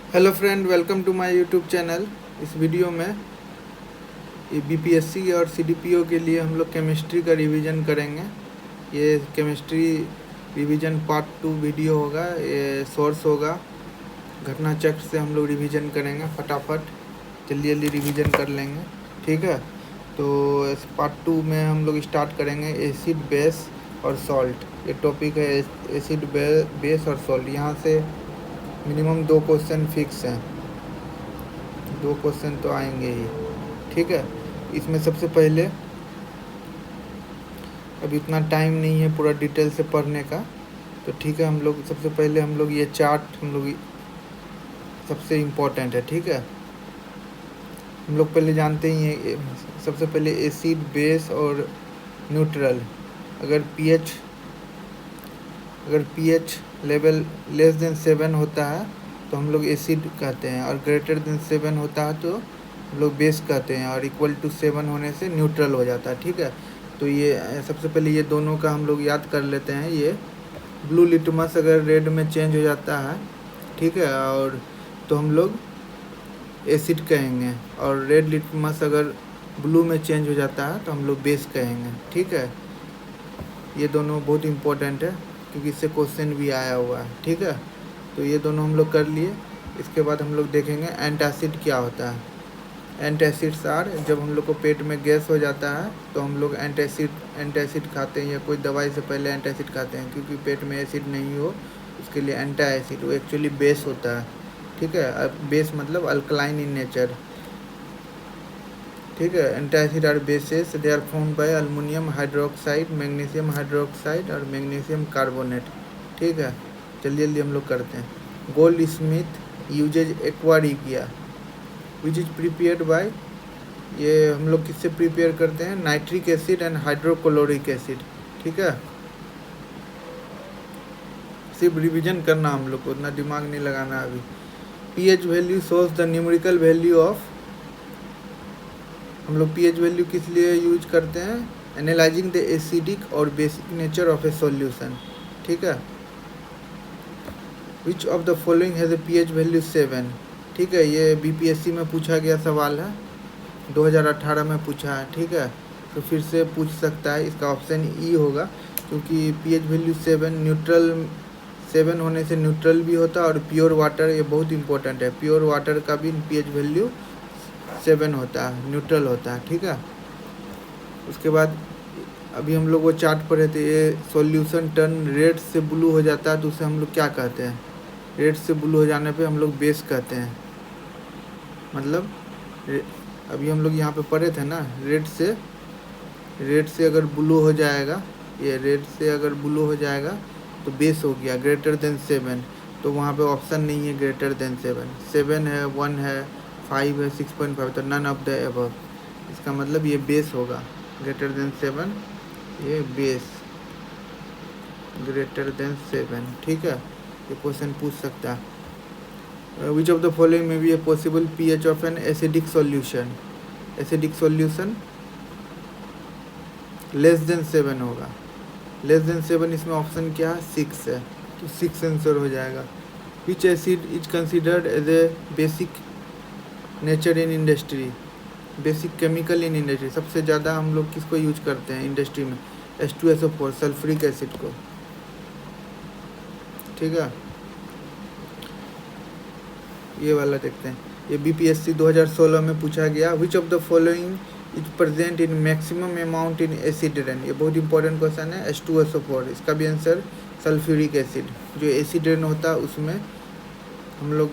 Hello friend, welcome to my YouTube channel. इस video में ये बीपीएससी और सीडीपीओ के लिए हम लोग केमिस्ट्री का रिवीजन करेंगे। ये केमिस्ट्री रिवीजन पार्ट 2 वीडियो होगा। ये सोर्स होगा घटना चक्र से हम लोग रिवीजन करेंगे फटाफट। जल्दी जल्दी रिवीजन कर लेंगे, ठीक है। तो इस पार्ट 2 में हम लोग स्टार्ट करेंगे एसिड, बेस और सॉल्ट। ये टॉपिक है एसिड, बेस और सॉल्ट। यहाँ से मिनिमम 2 क्वेश्चन फिक्स हैं, 2 क्वेश्चन तो आएंगे ही, ठीक है। इसमें सबसे पहले, अब इतना टाइम नहीं है पूरा डिटेल से पढ़ने का, तो ठीक है। हम लोग सबसे पहले ये चार्ट सबसे इम्पोर्टेंट है, ठीक है। हम लोग पहले जानते ही हैं, सबसे पहले एसिड, बेस और न्यूट्रल। अगर पीएच लेवल लेस देन 7 होता है तो हम लोग एसिड कहते हैं, और ग्रेटर देन 7 होता है तो हम लोग बेस कहते हैं, और इक्वल टू 7 होने से न्यूट्रल हो जाता है, ठीक है। तो ये सबसे पहले ये दोनों का हम लोग याद कर लेते हैं। ये ब्लू लिटमस अगर रेड में चेंज हो जाता है, ठीक है, और तो हम लोग एसिड कहेंगे, और रेड लिटमस अगर ब्लू में चेंज हो जाता है तो हम लोग बेस कहेंगे, ठीक है। ये दोनों बहुत इम्पोर्टेंट है क्योंकि इससे क्वेश्चन भी आया हुआ है, ठीक है। तो ये दोनों हम लोग कर लिए। इसके बाद हम लोग देखेंगे एंटासिड क्या होता है। एंटासिड्स आर, जब हम लोग को पेट में गैस हो जाता है तो हम लोग एंटासिड खाते हैं, या कोई दवाई से पहले एंटासिड खाते हैं, क्योंकि पेट में एसिड नहीं हो उसके लिए एंटा एसिड। वो एक्चुअली बेस होता है, ठीक है। बेस मतलब अल्कलाइन इन नेचर, ठीक है। Antacid are bases, they are formed by aluminium hydroxide, magnesium hydroxide और मैग्नीशियम कार्बोनेट, ठीक है। जल्दी जल्दी हम लोग करते हैं। Goldsmith uses aqua regia which is prepared by, ये हम लोग किससे प्रिपेयर करते हैं? Nitric acid and hydrochloric acid, ठीक है। सिर्फ रिवीजन करना हम लोग को, उतना दिमाग नहीं लगाना अभी। PH value shows the numerical value of, हम लोग पीएच वैल्यू किस लिए यूज करते हैं? एनालाइजिंग द एसिडिक और basic nature of A solution, ठीक है। Which of the following has a pH value 7, ठीक है। ये बीपीएससी में पूछा गया सवाल है, 2018 में पूछा है, ठीक है। तो फिर से पूछ सकता है। इसका ऑप्शन ई होगा, क्योंकि पीएच वैल्यू 7 न्यूट्रल, 7 होने से न्यूट्रल भी होता है। और प्योर वाटर, ये बहुत इंपॉर्टेंट है, प्योर वाटर का भी पीएच वैल्यू 7 होता है, न्यूट्रल होता है, ठीक है। उसके बाद अभी हम लोग वो चार्ट पढ़े थे, ये सॉल्यूशन टर्न रेड से ब्लू हो जाता है तो उसे हम लोग क्या कहते हैं? रेड से ब्लू हो जाने पे हम लोग बेस कहते हैं। मतलब अभी हम लोग यहाँ पे पढ़े थे ना, रेड से अगर ब्लू हो जाएगा, ये रेड से अगर ब्लू हो जाएगा तो बेस हो गया ग्रेटर देन 7। तो वहाँ पे ऑप्शन नहीं है ग्रेटर देन 7, 7 है, 1 है, 5 है, 6.5, तो नन ऑफ द अबव। इसका मतलब ये बेस होगा, ग्रेटर देन 7, ये बेस ग्रेटर देन 7, ठीक है। ये क्वेश्चन पूछ सकता है। Which of the following may be a possible pH of an acidic solution? Acidic solution less than 7 होगा। लेस देन 7, इसमें ऑप्शन क्या है? 6 है, तो 6 आंसर हो जाएगा। Which acid is considered as a basic nature in industry, basic chemical in industry? सबसे ज़्यादा हम लोग किसको यूज करते हैं इंडस्ट्री में? H2SO4, सल्फ्यूरिक एसिड को, ठीक है। ये वाला देखते हैं। ये बीपीएससी 2016 में पूछा गया। विच of the following is present in maximum amount in acid rain? ये बहुत इंपॉर्टेंट क्वेश्चन है। H2SO4, इसका भी आंसर सल्फ्यूरिक एसिड। जो एसिड रेन होता है उसमें हम लोग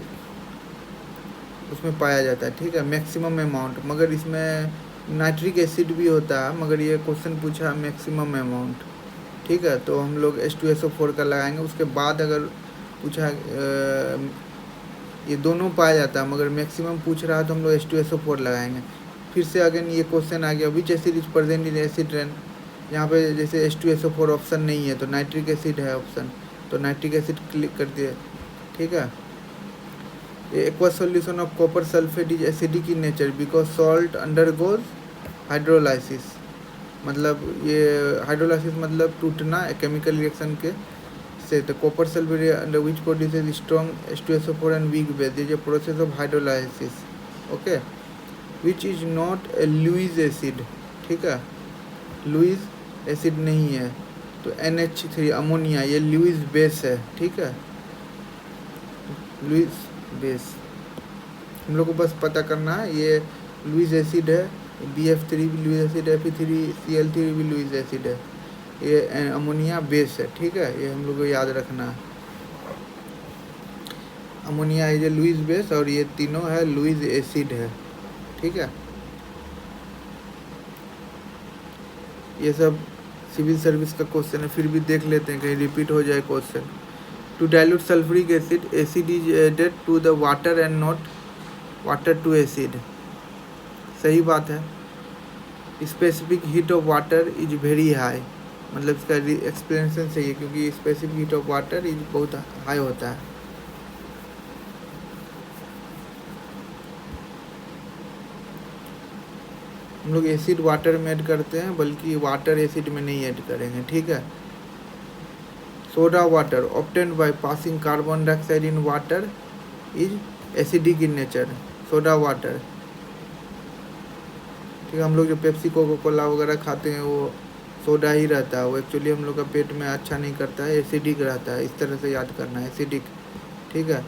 उसमें पाया जाता है, ठीक है, मैक्सिमम अमाउंट। मगर इसमें नाइट्रिक एसिड भी होता है, मगर ये क्वेश्चन पूछा मैक्सिमम अमाउंट, ठीक है। तो हम लोग H2SO4 का लगाएंगे। उसके बाद अगर पूछा ये दोनों पाया जाता है, मगर मैक्सिमम पूछ रहा है तो हम लोग H2SO4 लगाएंगे। फिर से अगेन ये क्वेश्चन आ गया, विच acid is present in acid rain? यहाँ पे जैसे H2SO4 ऑप्शन नहीं है तो नाइट्रिक एसिड है ऑप्शन, तो नाइट्रिक एसिड क्लिक कर दिए, ठीक है। Aqua solution of copper sulphate is acidic in nature because salt undergoes hydrolysis. मतलब ये हाइड्रोलाइसिस मतलब टूटना केमिकल रिएक्शन के say the copper sulfate under which produces strong H2SO4 and weak base. There is a process of hydrolysis, okay, which is not a Lewis acid. ठीक है, Lewis acid नहीं है, तो NH3 अमोनिया ये Lewis base है, ठीक है, Lewis base हम लोग को बस पता करना है। ये लुइस एसिड है, BF3 भी लुइस एसिड है, F3CL3 भी लुइस एसिड है, ये अमोनिया बेस है, ठीक है, ये हम लोग को याद रखना है। Ammonia is a Lewis base और ये तीनों है लुइस एसिड है, ठीक है। ये सब सिविल सर्विस का क्वेश्चन है, फिर भी देख लेते हैं कहीं रिपीट हो जाए question. To dilute sulphuric acid, acid is added to the water and not water to acid. सही बात है। Specific heat of water is very high, मतलब इसका एक्सप्लेनेशन सही है क्योंकि specific heat of water is बहुत हाई होता है। हम लोग एसिड वाटर में ऐड करते हैं, बल्कि वाटर एसिड में नहीं ऐड करेंगे, ठीक है। Soda water obtained by passing carbon dioxide in water is acidic in nature. Soda water, ठीक है। हम लोग जो पेप्सी कोका कोला वगैरह खाते हैं वो सोडा ही रहता है, वो एक्चुअली हम लोग का पेट में अच्छा नहीं करता है, एसिडिक रहता है। इस तरह से याद करना है, एसिडिक, ठीक है।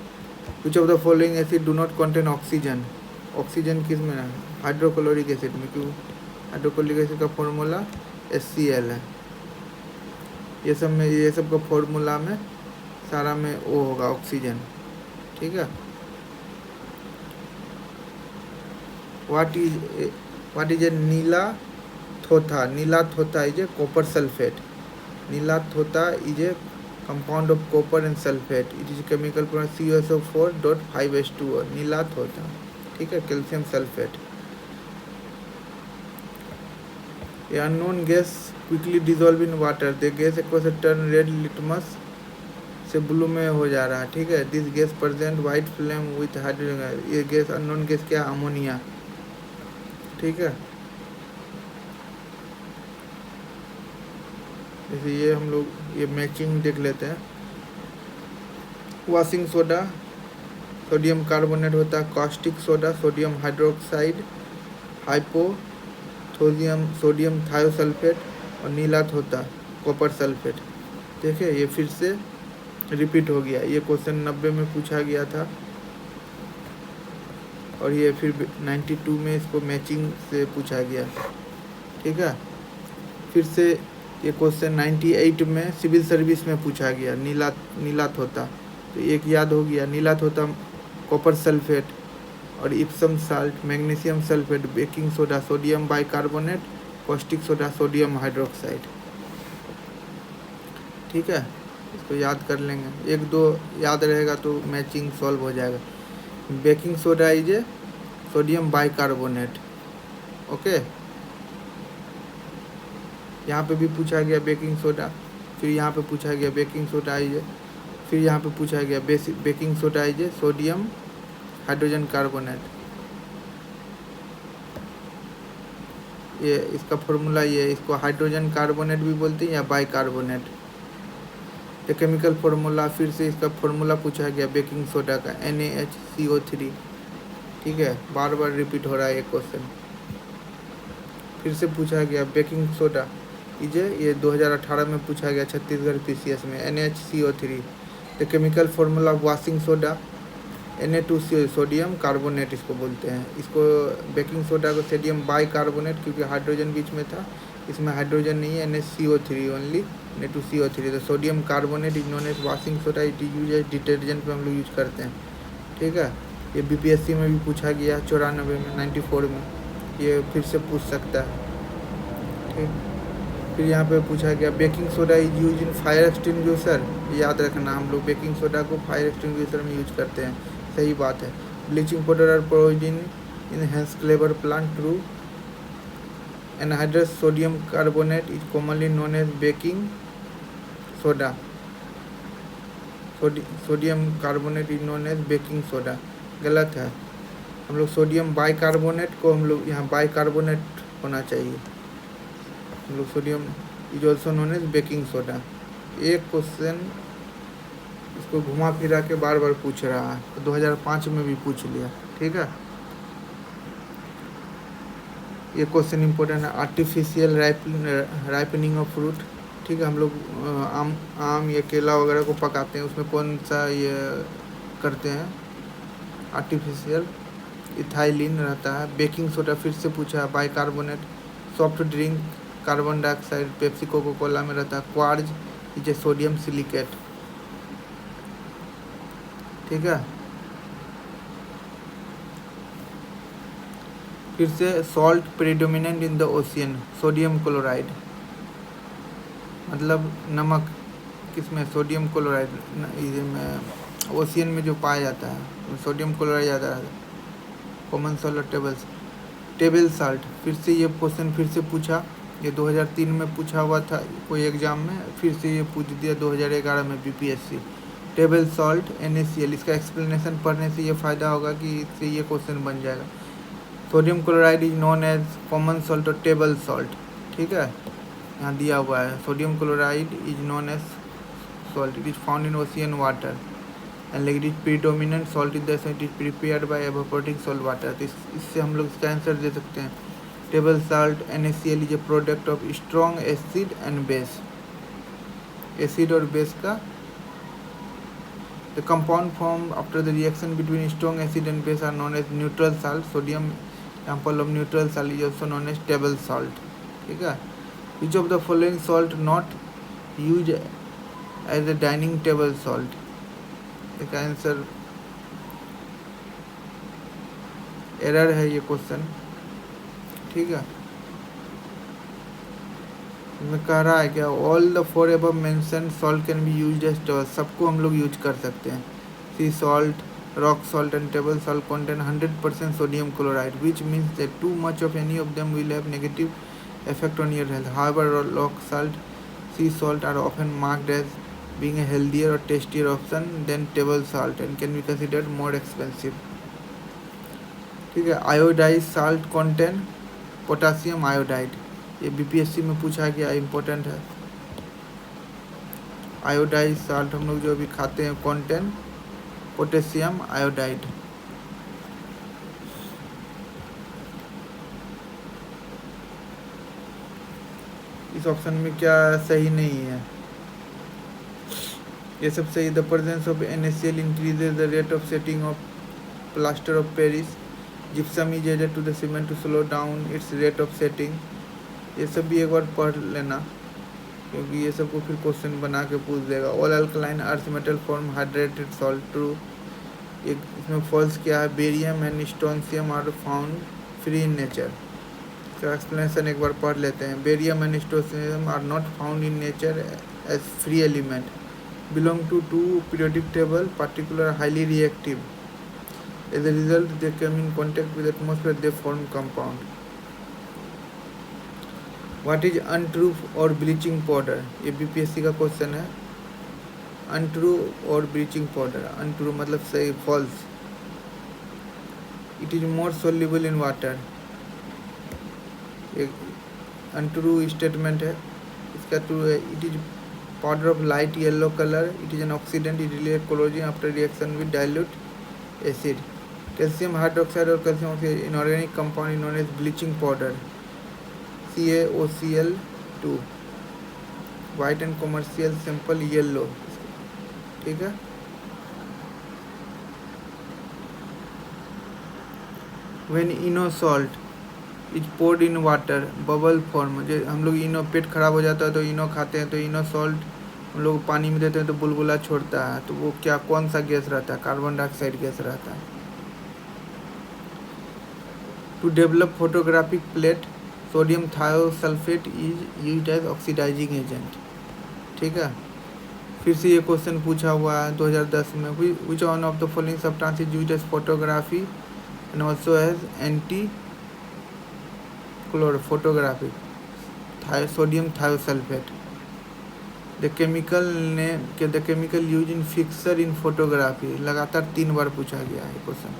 Which of the following acid do not contain oxygen. Oxygen किस में है? हाइड्रोक्लोरिक एसिड में। क्यों? हाइड्रोक्लोरिक एसिड का फॉर्मूला HCl है। ये सब का फॉर्मूला में सारा में वो होगा ऑक्सीजन, ठीक है। व्हाट इज ए नीला थोथा? नीला थोथा इज ए कॉपर सल्फेट। नीला थोथा is a compound of copper and sulphate. It is chemical product CuSO4.5H2O। नीला थोथा, ठीक है, calcium sulphate. A unknown gas quickly dissolve in water. The gas aqueous turn red litmus से blue में हो जा रहा है, ठीक है। This gas present white flame with hydrogen. ये गैस अननोन गैस क्या? अमोनिया, ठीक है। जैसे ये हम लोग ये मैचिंग देख लेते हैं। वॉशिंग सोडा सोडियम कार्बोनेट होता है, कॉस्टिक सोडा सोडियम हाइड्रोक्साइड, हाइपोथोसियम सोडियम थायोसल्फेट, और नीलात होता कॉपर सल्फेट। देखिए ये फिर से रिपीट हो गया। ये क्वेश्चन 90 में पूछा गया था और ये फिर 92 में इसको मैचिंग से पूछा गया, ठीक है। फिर से ये क्वेश्चन 98 में सिविल सर्विस में पूछा गया, नीलात होता। तो एक याद हो गया, नीलात होता कॉपर सल्फेट और Epson salt, magnesium sulphate, baking soda sodium bicarbonate, caustic soda sodium hydroxide, ठीक है। इसको याद कर लेंगे, एक दो याद रहेगा तो मैचिंग सॉल्व हो जाएगा। Baking soda is a sodium bicarbonate, okay. यहाँ पे भी पूछा गया बेकिंग सोडा, फिर यहाँ पे पूछा गया बेकिंग सोडा इज, फिर यहाँ पे पूछा गया baking soda is sodium hydrogen carbonate. ये इसका फॉर्मूला ये, इसको हाइड्रोजन कार्बोनेट भी बोलते हैं या बाइकार्बोनेट। ये केमिकल फॉर्मूला, फिर से इसका फॉर्मूला पूछा गया बेकिंग सोडा का NaHCO3, ठीक है। बार बार रिपीट हो रहा है ये क्वेश्चन। फिर से पूछा गया बेकिंग सोडा इज, ये 2018 में पूछा गया छत्तीसगढ़ PCS में, NaHCO3। The chemical formula washing soda Na2CO sodium carbonate इसको बोलते हैं। इसको बेकिंग सोडा को सोडियम बाइकार्बोनेट, क्योंकि हाइड्रोजन बीच में था, इसमें हाइड्रोजन नहीं है, NaCO3 ओनली, Na2CO3। तो sodium carbonate is known as washing soda. It is use as detergent में हम लोग यूज करते हैं, ठीक है। ये BPSC में भी पूछा गया 94 में, 94 में, ये फिर से पूछ सकता है, ठीक। फिर यहाँ पे पूछा गया baking soda is use in fire extinguisher. याद रखना, हम लोग बेकिंग सोडा को फायर एक्सटिंग्विशर में यूज करते हैं, सही बात है। Bleaching powder are produced in Hasenclever plant. True. Anhydrous sodium carbonate is commonly known as baking soda. Sodium carbonate is known as baking soda, गलत है। हम लोग सोडियम बाइकार्बोनेट को, हम लोग यहाँ बाइकार्बोनेट होना चाहिए। हम लोग sodium is also known as baking soda. एक क्वेश्चन इसको घुमा फिरा के बार बार पूछ रहा है, तो 2005 में भी पूछ लिया। ठीक है, ये क्वेश्चन इंपॉर्टेंट है, आर्टिफिशियल राइपनिंग ऑफ फ्रूट। ठीक है, हम लोग आम या केला वगैरह को पकाते हैं, उसमें कौन सा ये करते हैं, आर्टिफिशियल। इथाइलिन रहता है। बेकिंग सोडा फिर से पूछा है। Bicarbonate, soft drink, carbon dioxide, Pepsi coca cola में रहता है। Quartz is a sodium silicate. ठीक है, फिर से salt predominant in the ocean, sodium chloride, मतलब नमक किसमें, सोडियम क्लोराइड में, ओशियन में जो पाया जाता है सोडियम क्लोराइड ज़्यादा रहता है। कॉमन सॉल्ट और टेबल साल्ट, फिर से ये क्वेश्चन फिर से पूछा, ये 2003 में पूछा हुआ था कोई एग्ज़ाम में, फिर से ये पूछ दिया 2011 में बीपीएससी। टेबल सॉल्ट NaCl, इसका एक्सप्लेनेशन पढ़ने से ये फ़ायदा होगा कि इससे ये क्वेश्चन बन जाएगा। Sodium chloride is known as common salt और टेबल सॉल्ट। ठीक है, यहाँ दिया हुआ है, sodium chloride is known as salt, it is found in ocean water and like it is predominant salt in the it is prepared by evaporating salt water. तो इससे हम लोग इसका आंसर दे सकते हैं, table salt NaCl is a product of strong acid and base, acid और base का the compound formed after the reaction between strong acid and base are known as neutral salt. Sodium example of neutral salt is also known as table salt. ठीक है, which of the following salt not used as a dining table salt? इसका answer error है ये question. ठीक है, मैं कह रहा है क्या, all the four above mention salt can be used as table, सबको हम लोग यूज कर सकते हैं। Sea salt, rock salt and table salt contain 100% sodium chloride, which means that too much of any of them will have negative effect on your health. However, rock salt, sea salt are often marked as being a healthier or tastier option than table salt and can be considered more expensive. ठीक है, iodise salt contain potassium iodide, ये BPSC में पूछा गया, important है। Iodise salt हम लोग जो अभी खाते हैं कंटेन पोटेशियम आयोडाइड। इस ऑप्शन में क्या सही नहीं है, ये सब सही। The presence of NaCl increases the rate of setting of plaster of Paris, gypsum is added to the cement to slow down its rate of setting. ये सब भी एक बार पढ़ लेना, क्योंकि ये सब को फिर क्वेश्चन बना के पूछ देगा। All alkaline earth metal form hydrated salt, true. एक इसमें फॉल्स क्या है, barium and strontium are found free in nature. इसका एक्सप्लेनेशन एक बार पढ़ लेते हैं। Barium and strontium are not found in nature as free element, belong to periodic table, particular highly reactive. As a result, they come in contact with atmosphere, they form compound. What is untrue और bleaching powder, ये BPSC का question है। Untrue और bleaching powder, untrue मतलब सही, false. It is more soluble in water, एक untrue statement है। इसका ट्रू है, it is powder of light yellow colour, it is an oxidant, it release कोलोजन after reaction with dilute acid. Calcium hydroxide और calcium oxide inorganic compound known as bleaching powder, CaOCl2, white and commercial simple yellow. ठीक है, when Eno salt is poured in water bubble form, जो हम लोग इनो, पेट खराब हो जाता है तो इनो खाते हैं, तो इनो सॉल्ट हम लोग पानी में देते हैं तो बुलबुला छोड़ता है, तो वो क्या, कौन सा गैस रहता है, कार्बन डाइऑक्साइड गैस रहता है। To develop photographic plate, sodium thiosulphate is used as oxidising agent. ठीक है, फिर से ये क्वेश्चन पूछा हुआ है 2010 में, which one of the following substance is used as photography and also as antichlor photography, sodium thiosulphate. The chemical use in fixer in photography, लगातार 3 बार पूछा गया है question,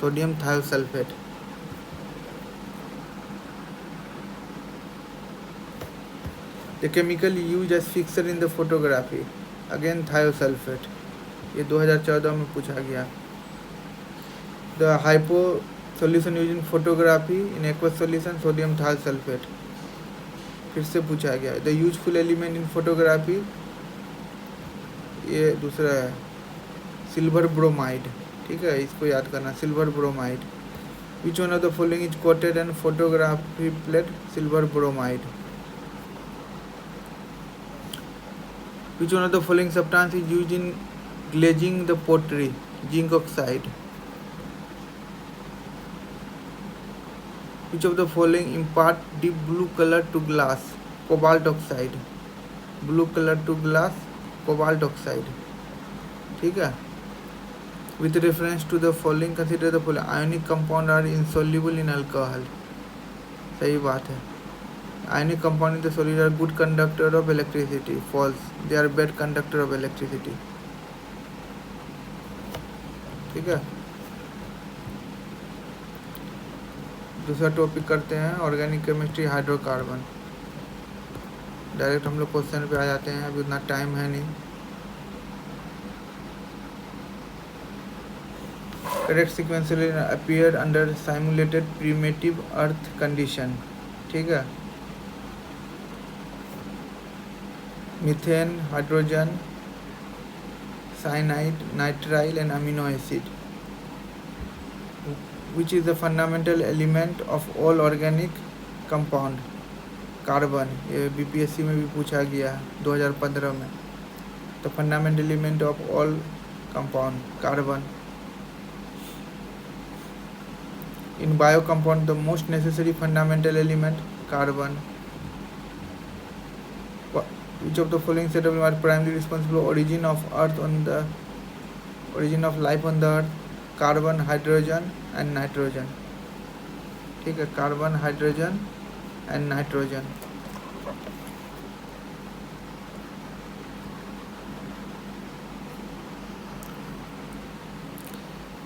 sodium thiosulphate. The chemical used as fixer in the photography, again thiosulfate. ये 2014 में पूछा गया। The hypo solution use in photography in aqueous solution sodium थाल सल्फेट, फिर से पूछा गया। The useful element in photography, ये दूसरा है सिल्वर ब्रोमाइड, ठीक है, इसको याद करना, silver bromide. Which one of the following is coated and photography plate, silver bromide. Which one of the following substance is use in glazing the pottery, zinc oxide. Which of the following impart deep blue color to glass, cobalt oxide, blue color to glass, cobalt oxide, ठीक है। With reference to the following, consider the following: ionic compound are insoluble in alcohol, सही बात है। Ionic compound in the solid are good conductor of electricity, false, they are bad conductor of electricity, ठीक है। दूसरा topic करते हैं organic chemistry, hydrocarbon. Direct हम लोग क्वेश्चन पे आ जाते हैं, अभी उतना टाइम है नहीं। Correct sequential appear under simulated primitive earth condition, ठीक है। Methane, hydrogen, cyanide, nitrile and amino acid. Which is the fundamental element of all organic compound, carbon. ये बीपीएससी में भी पूछा गया 2015 में। तो fundamental element of all compound, carbon. In bio compound the most necessary fundamental element, carbon. Which of the following set of are primarily responsible for origin of earth on the origin of life on the earth, carbon, hydrogen and nitrogen, ठीक है, carbon, hydrogen and nitrogen.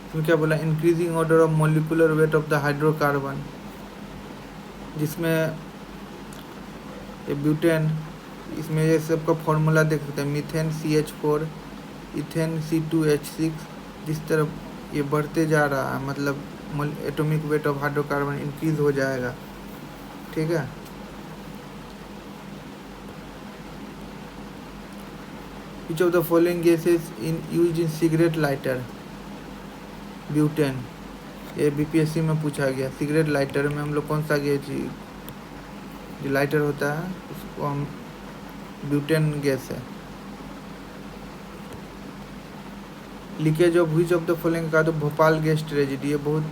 इसमें क्या बोला, increasing order of molecular weight of the hydrocarbon, जिसमें ये butane, इसमें ये सबका फॉर्मूला देख सकते हैं, मीथेन CH4, इथेन C2H6। जिस तरह ये बढ़ते जा रहा है, मतलब atomic weight of hydrocarbon increase हो जाएगा, ठीक है। Which of the following gases in used in cigarette lighter, butane. ये बीपीएससी में पूछा गया। सिगरेट लाइटर में हम लोग कौन सा गैस, जो लाइटर होता है उसको हम ब्यूटेन गैस है। Leakage of which of the following का, तो भोपाल गैस ट्रेजेडी, ये बहुत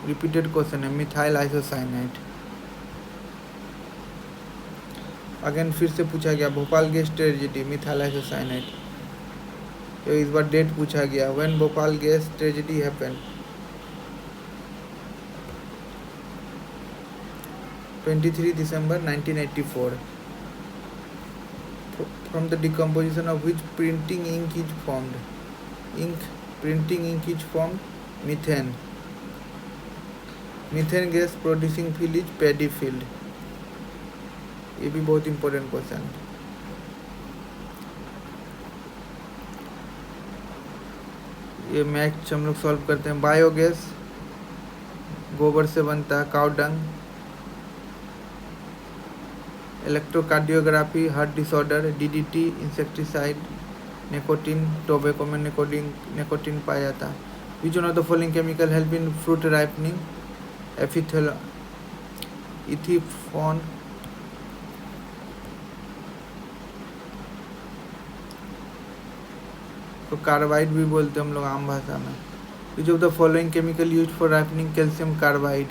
रिपीटेड क्वेश्चन है। मिथाइल आइसोसाइनाइड, अगेन फिर से पूछा गया, Bhopal gas tragedy, methyl isocyanide. तो इस बार डेट पूछा गया, when Bhopal gas tragedy happened, 23 December 1984। From the decomposition of which printing ink is formed, printing ink is formed, methane। Methane gas producing field is paddy field, ये भी बहुत important question है। ये maths हम लोग सॉल्व करते हैं। बायोगैस गोबर से बनता है, cow dung. Electrocardiography heart disorder, DDT insecticide, nicotine, tobacco में निकोटीन पाया जाता है। Which one of the following chemical help in fruit ripening, ethephon. तो कार्बाइड भी बोलते हैं हम लोग आम भाषा में। विच of the following chemical use for ripening, calcium carbide,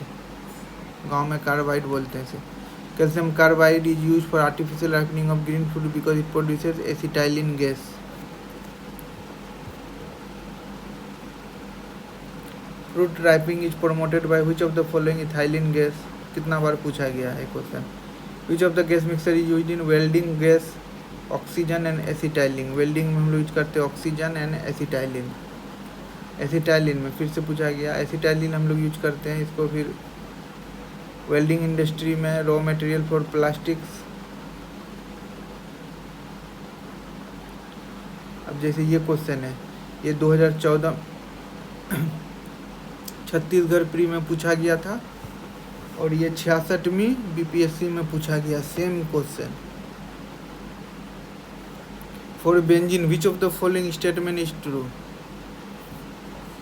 गांव में कार्बाइड बोलते हैं इसे। Calcium carbide is use for artificial ripening of green food because it produces acetylene gas. Fruit ripening is promoted by which of the following, ethylene gas. कितना बार पूछा गया है question. Which of the gas mixer is use in welding gas, oxygen and acetylene. Welding में हम लोग use करते हैं oxygen and acetylene. Acetylene में फिर से पूछा गया, एसिटाइलिन हम लोग यूज करते हैं इसको फिर वेल्डिंग इंडस्ट्री में, रॉ मटेरियल फॉर प्लास्टिक्स। अब जैसे ये क्वेश्चन है, ये 2014 छत्तीसगढ़ प्री में पूछा गया था, और ये 66वीं बीपीएससी में पूछा गया same question. For benzene which of the following statement is true.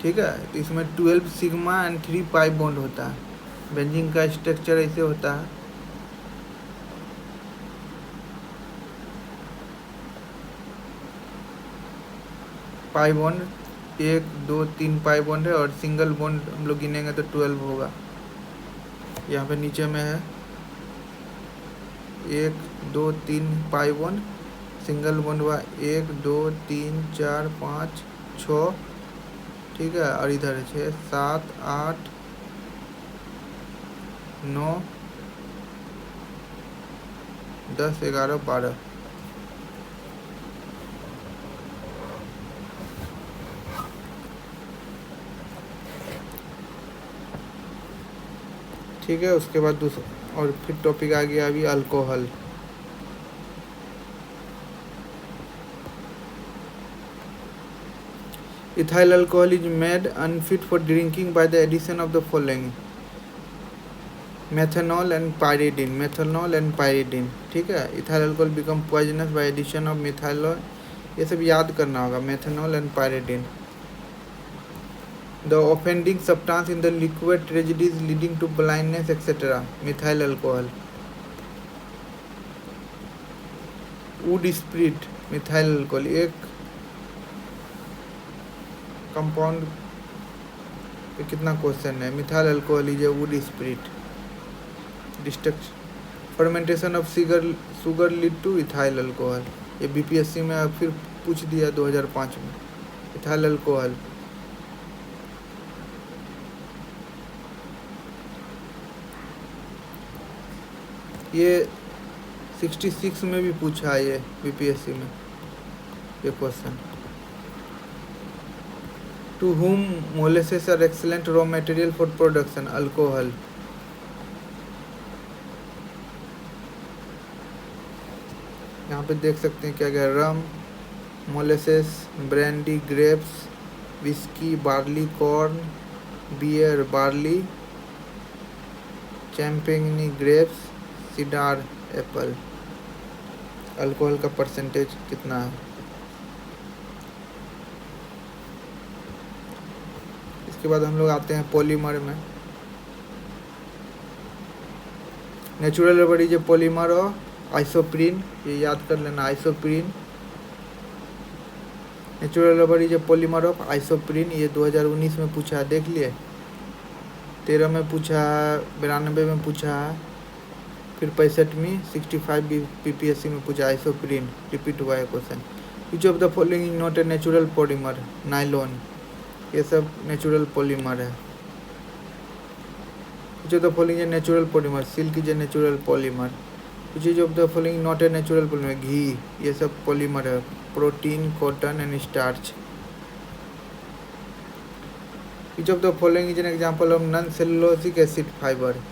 ठीक है, तो इसमें 12 सिग्मा एंड 3 पाई बॉन्ड होता है। बेंजीन का स्ट्रक्चर ऐसे होता है। पाई बॉन्ड 1 2 3 पाई बॉन्ड है, और सिंगल बॉन्ड हम लोग गिनेंगे तो 12 होगा। यहाँ पे नीचे में है 1 2 3 पाई बॉन्ड, सिंगल बॉन्ड हुआ 1 2 3 4 5 6, ठीक है, और इधर है 6 7 8 9 10 11 12। ठीक है, उसके बाद दूसरा और फिर टॉपिक आ गया अभी alcohol. Ethyl alcohol is made unfit for drinking by the addition of the following methanol and pyridine. Methanol and pyridine, ठीक है। Ethyl alcohol become poisonous by addition of methyl, ये सब याद करना होगा, methanol and pyridine. The offending substance in the liquid tragedies leading to blindness etc. Methyl alcohol. Wood spirit, methyl alcohol। एक compound पे कितना क्वेश्चन है। Methyl alcohol is a would spirit. Destruction fermentation of sugar lead two ethyl alcohol. ये BPSC में फिर पूछ दिया 2005 में। इथाइल अल्कोहल ये 66 में भी पूछा है, ये बीपीएससी में ये question. To whom molasses are excellent raw material for production alcohol. यहाँ पे देख सकते हैं क्या क्या, rum, molasses, brandy, grapes, whisky, barley, corn, beer, barley, champagne, grapes, cider, apple. Alcohol का परसेंटेज कितना है। इसके बाद हम लोग आते हैं पॉलीमर में। Natural rubber is a polymer और आइसोप्रीन, ये याद कर लेना, isoprene. Natural rubber is a polymer of isoprene. ये 2019 में पूछा है, देख लिए। 13 में पूछा है, 92 में पूछा है, फिर 65वीं 65 बीपीएससी में पूछा आइसोप्रीन। रिपीट हुआ है question. Which of the following is not a natural polymer. Nylon, ये सब नेचुरल पॉलीमर है। Which of the following a natural polymer. Silk is a natural polymer. Which is of the following not a natural polymer. Ghee, ये सब polymer है। Protein, cotton and starch. Which of the following is an example of non cellulosic acid fibre.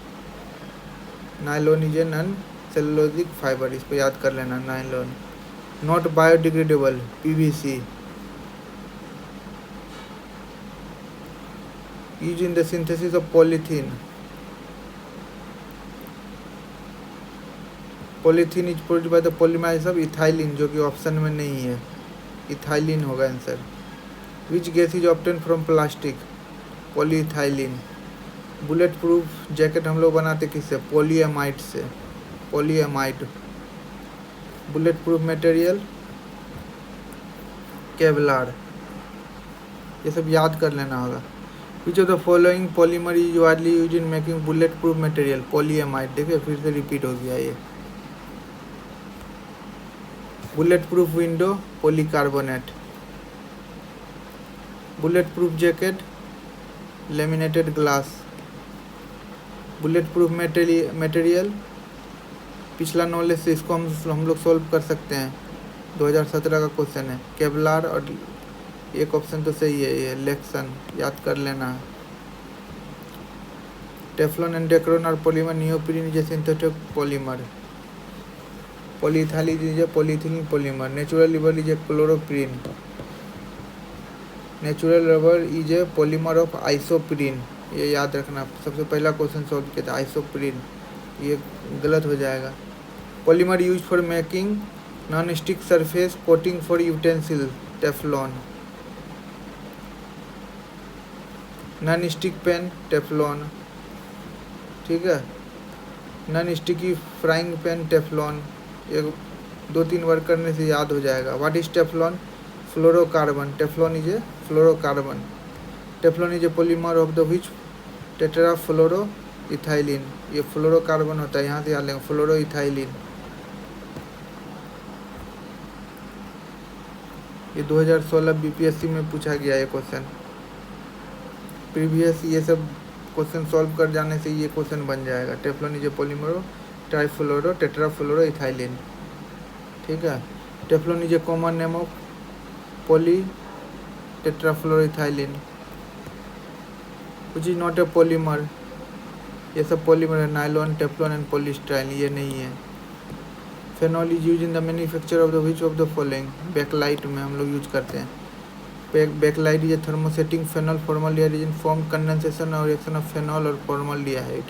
Nylon is a non cellulosic fibre, इसको याद कर लेना, nylon. Not biodegradable, PVC. Use in the synthesis of polythene. Polythene is produced by the polymerize of ethylene, जो कि option में नहीं है, ethylene होगा answer. Which gas is obtain from plastic. Polyethylene. Bullet proof jacket हम लोग बनाते किससे, पॉलीएमाइड से, polyamide. Bullet proof material Kevlar, ये सब याद कर लेना होगा। Which of the following polymer is widely use in making bullet proof material. Polyamide. देखिए फिर से रिपीट हो गया ये। Bullet proof window, polycarbonate. Bullet proof jacket, laminated glass. Bullet proof material, पिछला नॉलेज से इसको हम लोग सॉल्व कर सकते हैं, 2017 का क्वेश्चन है। केवलार, और एक ऑप्शन तो सही है, ये लेक्सन, याद कर लेना। टेफ्लॉन एंड डेक्रोन और polymer. Neoprene is a synthetic polymer. Polyethylene is a polyethylene polymer. Natural rubber is a chloroprene. Natural rubber is a polymer of isoprene, ये याद रखना, सबसे पहला क्वेश्चन सॉल्व किया था आइसोप्रीन, ये गलत हो जाएगा। Polymer use for making non stick surface coating for utensil, Teflon. Non stick pan, Teflon, ठीक है। Non sticky frying pan, Teflon, एक 2-3 बार करने से याद हो जाएगा। What is Teflon? Fluorocarbon, Teflon is a fluorocarbon. Teflon is a polymer of the which tetrafluoro ethylene, ये फ्लोरोकार्बन होता है, यहाँ से याद लेंगे फ्लोरो इथाइलिन। ये 2016 बीपीएससी में पूछा गया है क्वेश्चन, प्रीवियस ये सब क्वेश्चन सॉल्व कर जाने से ये क्वेश्चन बन जाएगा। Teflon is a polymer trifluoro tetrafluoro ethylene, ठीक है। Teflon is A common name of poly tetrafluoro ethylene which is not A polymer, ये सब पॉलीमर है, नायलॉन, टेफ्लॉन एंड पॉलीस्टाइरीन, ये नहीं है। Phenol is use in the manufacture of the which of the following, bakelite में हम लोग use करते हैं। Bakelite is a thermosetting phenol formaldehyde is in form condensation और रिएक्शन ऑफ फेनॉल और formaldehyde.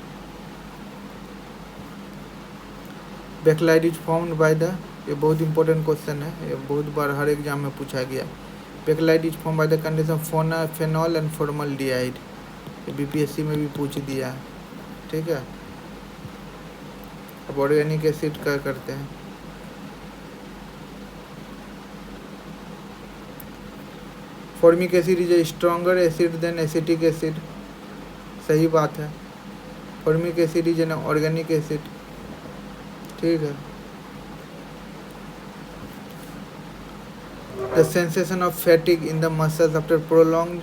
Bakelite is formed by the, ये बहुत important question है, ये बहुत बार हर एग्जाम में पूछा गया। Bakelite is form by the condition of phenol and formaldehyde, ये बीपीएससी में भी पूछ दिया, ठीक है। अब ऑर्गेनिक एसिड का करते हैं। Formic acid is a stronger acid than acetic acid, सही बात है। Formic acid is an organic acid, ठीक है। The sensation of fatigue in the muscles after prolonged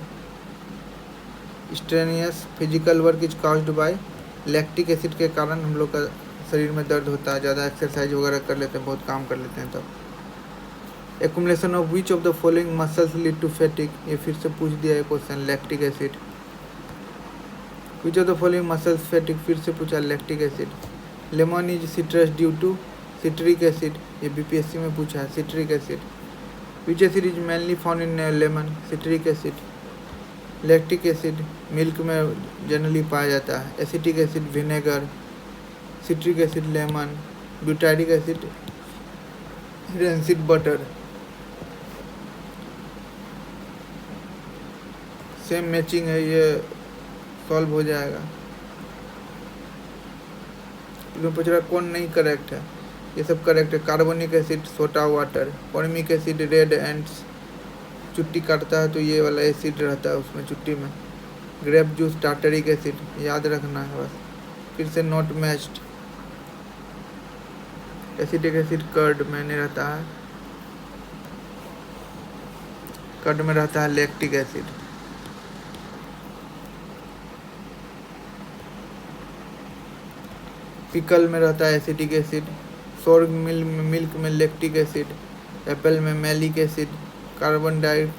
strenuous physical work is caused by, lactic acid के कारण हम लोग का शरीर में दर्द होता है, ज़्यादा एक्सरसाइज वगैरह कर लेते हैं, बहुत काम कर लेते हैं तब। Accumulation of which of the following muscles lead to fatigue, ये फिर से पूछ दिया है question, lactic acid. Which of the following muscles fatigue, फिर से पूछा lactic acid. Lemon is citrus due to citric acid, ये बीपीएससी में पूछा है, citric acid. Which acid is mainly found in lemon, citric acid. Lactic acid milk में generally पाया जाता है, acetic acid vinegar, citric acid lemon, butyric acid rancid butter. Same matching है, ये सॉल्व हो जाएगा। इसमें पूछ रहा कौन नहीं करेक्ट है, ये सब करेक्ट है। Carbonic acid soda water, formic acid red ends, चुट्टी काटता है तो ये वाला एसिड रहता है उसमें चुट्टी में। ग्रेप जूस टार्टरिक एसिड, याद रखना है बस। फिर से not matched. Acetic acid curd में नहीं रहता है, कर्ड में रहता है लैक्टिक एसिड। पिकल में रहता है एसिटिक एसिड, सोर मिल्क में लैक्टिक एसिड, एप्पल में मैलिक एसिड, कार्बन डाइड,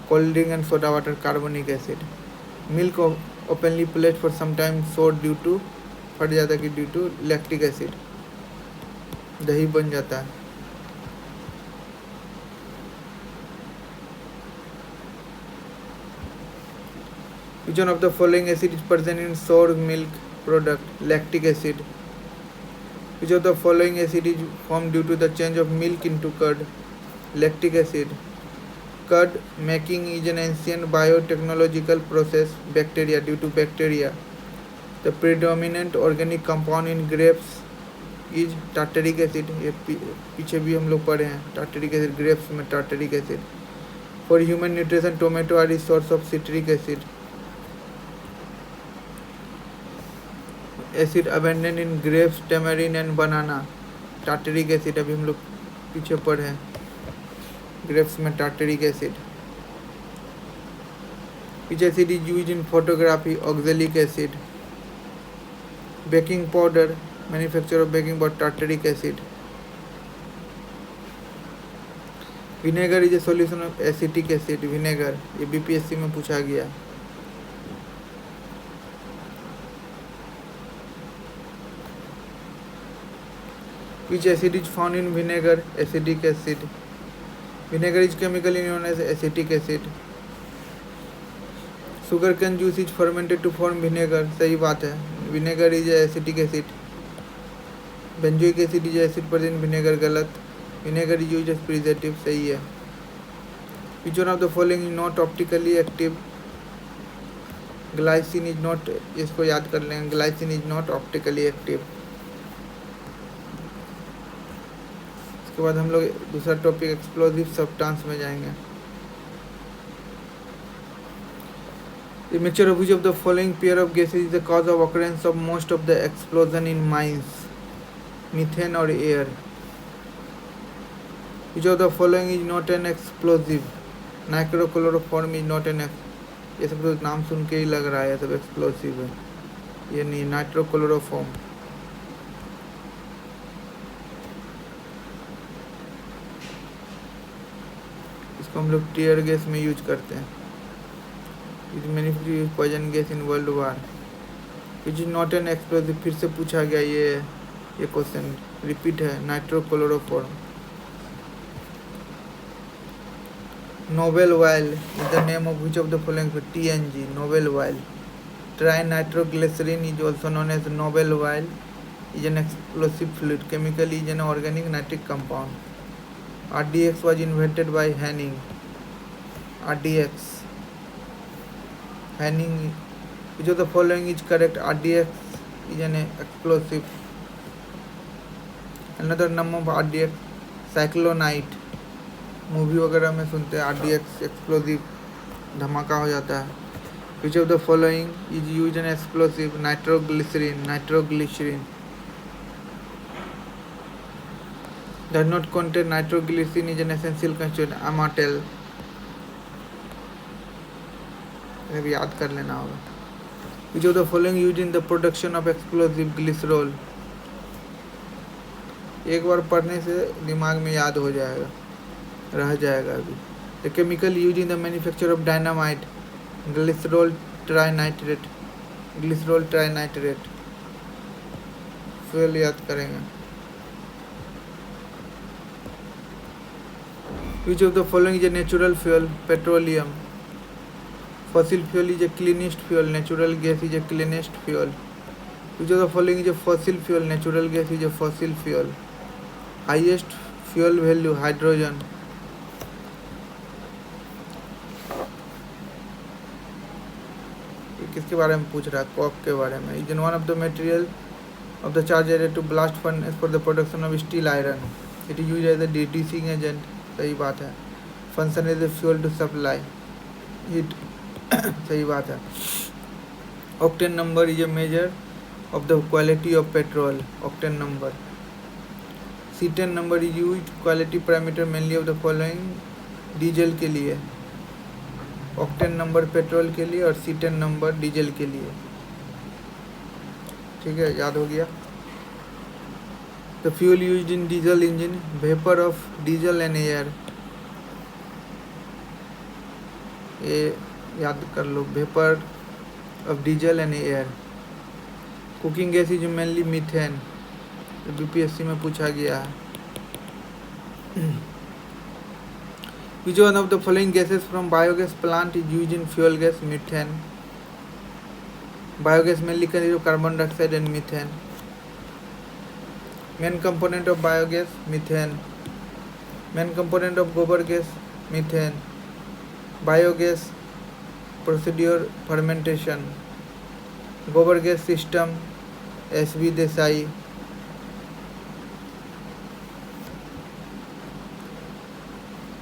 cold drink and soda water carbonic acid. Milk openly plate for some time sour due to, फट जाता है कि ड्यू टू लैक्टिक एसिड, दही बन जाता है। Which one of the following acid is present in sour milk product? Lactic acid. Which of the following acid is formed due to the change of milk into curd? Lactic acid. Curd making is an ancient biotechnological process, bacteria, due to bacteria. The predominant organic compound in grapes is tartaric acid. ये पीछे भी हम लोग पढ़े हैं, tartaric acid, grapes में tartaric acid. For human nutrition, tomato are a source of citric acid. Acid abundant in grapes, tamarind and banana, tartaric acid, अभी हम लोग पीछे पढ़े हैं, ग्रेप्स में tartaric acid. Which acid is use in photography? Oxalic acid. Baking powder, manufacture of baking powder, tartaric acid. Vinegar is a solution of acetic acid, vinegar, ये BPSC में पूछा गया। Which acid is found in vinegar? Acetic acid. Vinegar is chemically known as acetic acid. Sugar cane juice is fermented to form vinegar, सही बात है, vinegar is acetic acid, benzoic acid is acid present vinegar, गलत, vinegar is use as preservative, सही है। Which one of the following is not optically active, glycine is not, इसको याद कर लेंगे, glycine is not optically active. उसके बाद हम लोग दूसरा टॉपिक एक्सप्लोसिव सब्सटेंस में जाएंगे। The mixture of which of the following pair of gases is the cause of occurrence of most of the explosion in mines? Methane or air? Which of the following is not an explosive? Nitrochloroform is not an ये सब तो नाम सुन के ही लग रहा है सब explosive है, ये नहीं, नाइट्रोक्लोरोफॉर्म। इसको हम लोग टीयर गैस में यूज करते हैं। It manufacture poison gas in world war. Which is not an explosive, फिर से पूछा गया ये क्वेश्चन रिपीट है, nitrochloroform. Nobel oil is the name of which of the following, TNG, Nobel oil. Trinitroglycerin is also known as Nobel oil, is an explosive fluid, chemically is an organic nitric compound. RDX was invented by Henning. RDX. Henning. Which of the following is correct? RDX is an explosive. Another name of RDX, cyclonite, movie वगैरह में सुनते हैं RDX, explosive, धमाका हो जाता है। Which of the following is used an explosive? Nitroglycerin. Does not contain nitroglycerin is an essential constituent, Amatel, अभी याद कर लेना होगा। Which of the following used in the production of explosive? Glycerol। एक बार पढ़ने से दिमाग में याद हो जाएगा, रह जाएगा अभी। The chemical used in the manufacture of dynamite? Glycerol trinitrate, fuel याद करेंगे। Which of the following is a natural fuel? Petroleum. Fossil fuel is a cleanest fuel. Natural gas is a cleanest fuel. Which of the following is a fossil fuel? Natural gas is a fossil fuel. Highest fuel value? Hydrogen. किसके बारे में पूछ रहा है? Kock के बारे में। Is one of the material of the charge added to blast furnace for the production of steel iron. It is used as a reducing agent. सही बात है। Function is the fuel to supply heat, सही बात है। Octane number is a measure of the quality of petrol, octane number. Cetane number is use quality parameter mainly of the following, diesel के लिए, octane number petrol के लिए और cetane number diesel के लिए, ठीक है, याद हो गया। The fuel used in diesel engine, vapor of diesel and air, ये याद कर लो, vapor of diesel and air। Cooking gas is mainly methane, BPSC में पूछा गया है। Which one of the following gases from biogas plant is used in fuel gas? Methane. Biogas mainly consists of carbon dioxide and methane. Main component of biogas, methane. Main component of gobar gas, methane. Biogas procedure, fermentation. Gobar gas system, SB Desai.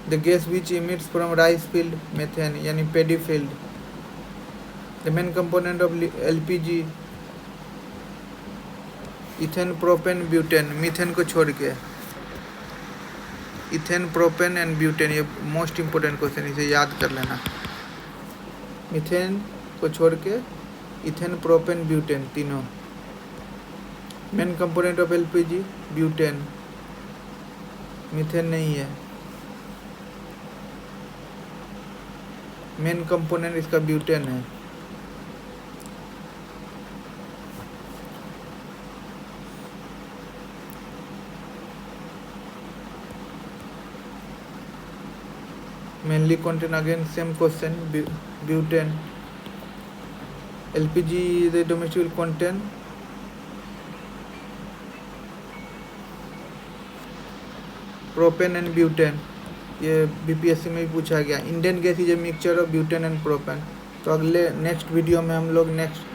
The gas which emits from rice field, methane, यानी paddy field. The main component of LPG, ethane, propane, butane, methane को छोड़ के, ethane, propane and butane, ये most important question, इसे याद कर लेना। Methane को छोड़ के इथेन, प्रोपेन, ब्यूटेन तीनों। Main component of LPG, butane, methane नहीं है, मेन कंपोनेंट इसका ब्यूटेन है। mainly contain, again same question, butane, LPG the domestic will contain propane and butane, ये बीपीएससी में भी पूछा गया। Indian gas is a mixture of butane and propane. तो अगले नेक्स्ट वीडियो में हम लोग नेक्स्ट